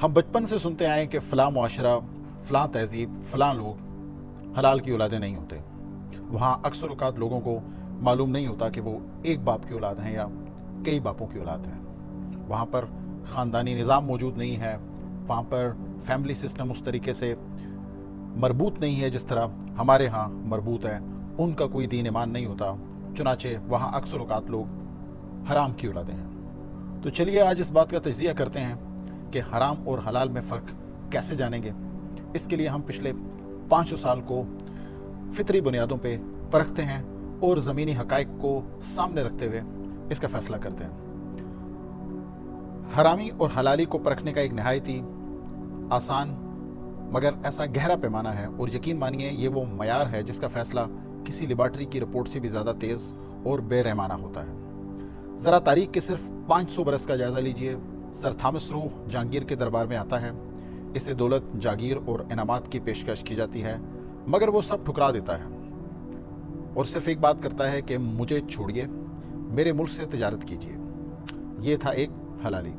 ہم بچپن سے سنتے آئے کہ فلاں معاشرہ، فلاں تہذیب، فلاں لوگ حلال کی اولادیں نہیں ہوتے۔ وہاں اکثر اوقات لوگوں کو معلوم نہیں ہوتا کہ وہ ایک باپ کی اولاد ہیں یا کئی باپوں کی اولاد ہیں۔ وہاں پر خاندانی نظام موجود نہیں ہے، وہاں پر فیملی سسٹم اس طریقے سے مربوط نہیں ہے جس طرح ہمارے ہاں مربوط ہے۔ ان کا کوئی دین ایمان نہیں ہوتا، چنانچہ وہاں اکثر اوقات لوگ حرام کی اولادیں ہیں۔ تو چلیے آج اس بات کا تجزیہ کرتے ہیں کہ حرام اور حلال میں فرق کیسے جانیں گے۔ اس کے لیے ہم پچھلے 500 سال کو فطری بنیادوں پہ پرکھتے ہیں اور زمینی حقائق کو سامنے رکھتے ہوئے اس کا فیصلہ کرتے ہیں۔ حرامی اور حلالی کو پرکھنے کا ایک نہایت ہی آسان مگر ایسا گہرا پیمانہ ہے، اور یقین مانیے یہ وہ معیار ہے جس کا فیصلہ کسی لیبارٹری کی رپورٹ سے بھی زیادہ تیز اور بے رحمانہ ہوتا ہے۔ ذرا تاریخ کے صرف 500 برس کا جائزہ لیجئے۔ سر تھامس رو جہانگیر کے دربار میں آتا ہے، اسے دولت، جاگیر اور انعامات کی پیشکش کی جاتی ہے، مگر وہ سب ٹھکرا دیتا ہے اور صرف ایک بات کرتا ہے کہ مجھے چھوڑیے، میرے ملک سے تجارت کیجیے۔ یہ تھا ایک حلالی،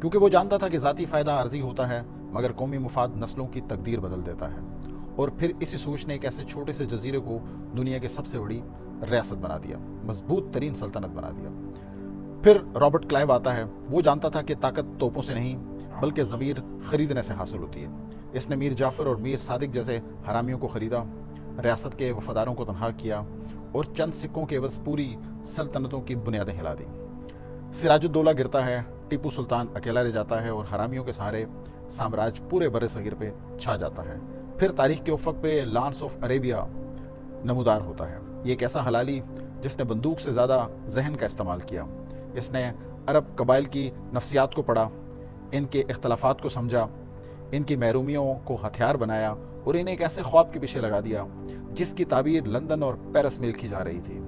کیونکہ وہ جانتا تھا کہ ذاتی فائدہ عارضی ہوتا ہے مگر قومی مفاد نسلوں کی تقدیر بدل دیتا ہے۔ اور پھر اسی سوچ نے ایک ایسے چھوٹے سے جزیرے کو دنیا کی سب سے بڑی ریاست بنا دیا، مضبوط ترین سلطنت بنا دیا۔ پھر رابرٹ کلائیو آتا ہے، وہ جانتا تھا کہ طاقت توپوں سے نہیں بلکہ ضمیر خریدنے سے حاصل ہوتی ہے۔ اس نے میر جعفر اور میر صادق جیسے حرامیوں کو خریدا، ریاست کے وفاداروں کو تنہا کیا اور چند سکوں کے عوض پوری سلطنتوں کی بنیادیں ہلا دیں۔ سراج الدولہ گرتا ہے، ٹیپو سلطان اکیلا رہ جاتا ہے اور حرامیوں کے سہارے سامراج پورے بر صغیر پہ چھا جاتا ہے۔ پھر تاریخ کے افق پہ لانس آف عربیہ نمودار ہوتا ہے۔ یہ ایک ایسا حلالی جس نے بندوق سے زیادہ ذہن کا استعمال کیا۔ اس نے عرب قبائل کی نفسیات کو پڑھا، ان کے اختلافات کو سمجھا، ان کی محرومیوں کو ہتھیار بنایا اور انہیں ایک ایسے خواب کے پیچھے لگا دیا جس کی تعبیر لندن اور پیرس میں لکھی جا رہی تھی۔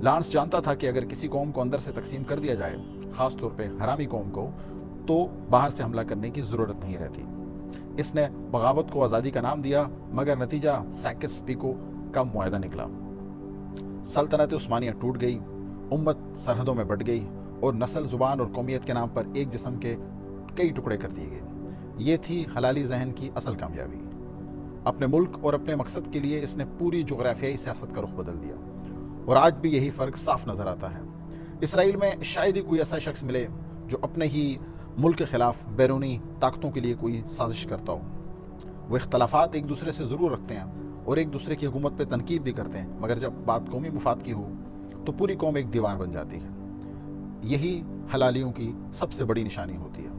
لانس جانتا تھا کہ اگر کسی قوم کو اندر سے تقسیم کر دیا جائے، خاص طور پہ حرامی قوم کو، تو باہر سے حملہ کرنے کی ضرورت نہیں رہتی۔ اس نے بغاوت کو آزادی کا نام دیا، مگر نتیجہ سیکس پیکو کا معاہدہ نکلا۔ سلطنت عثمانیہ ٹوٹ گئی، امت سرحدوں میں بٹ گئی اور نسل، زبان اور قومیت کے نام پر ایک جسم کے کئی ٹکڑے کر دیے گئے۔ یہ تھی حلالی ذہن کی اصل کامیابی۔ اپنے ملک اور اپنے مقصد کے لیے اس نے پوری جغرافیائی سیاست کا رخ بدل دیا، اور آج بھی یہی فرق صاف نظر آتا ہے۔ اسرائیل میں شاید ہی کوئی ایسا شخص ملے جو اپنے ہی ملک کے خلاف بیرونی طاقتوں کے لیے کوئی سازش کرتا ہو۔ وہ اختلافات ایک دوسرے سے ضرور رکھتے ہیں اور ایک دوسرے کی حکومت پہ تنقید بھی کرتے ہیں، مگر جب بات قومی مفاد کی ہو تو پوری قوم ایک دیوار بن جاتی ہے۔ یہی حلالیوں کی سب سے بڑی نشانی ہوتی ہے۔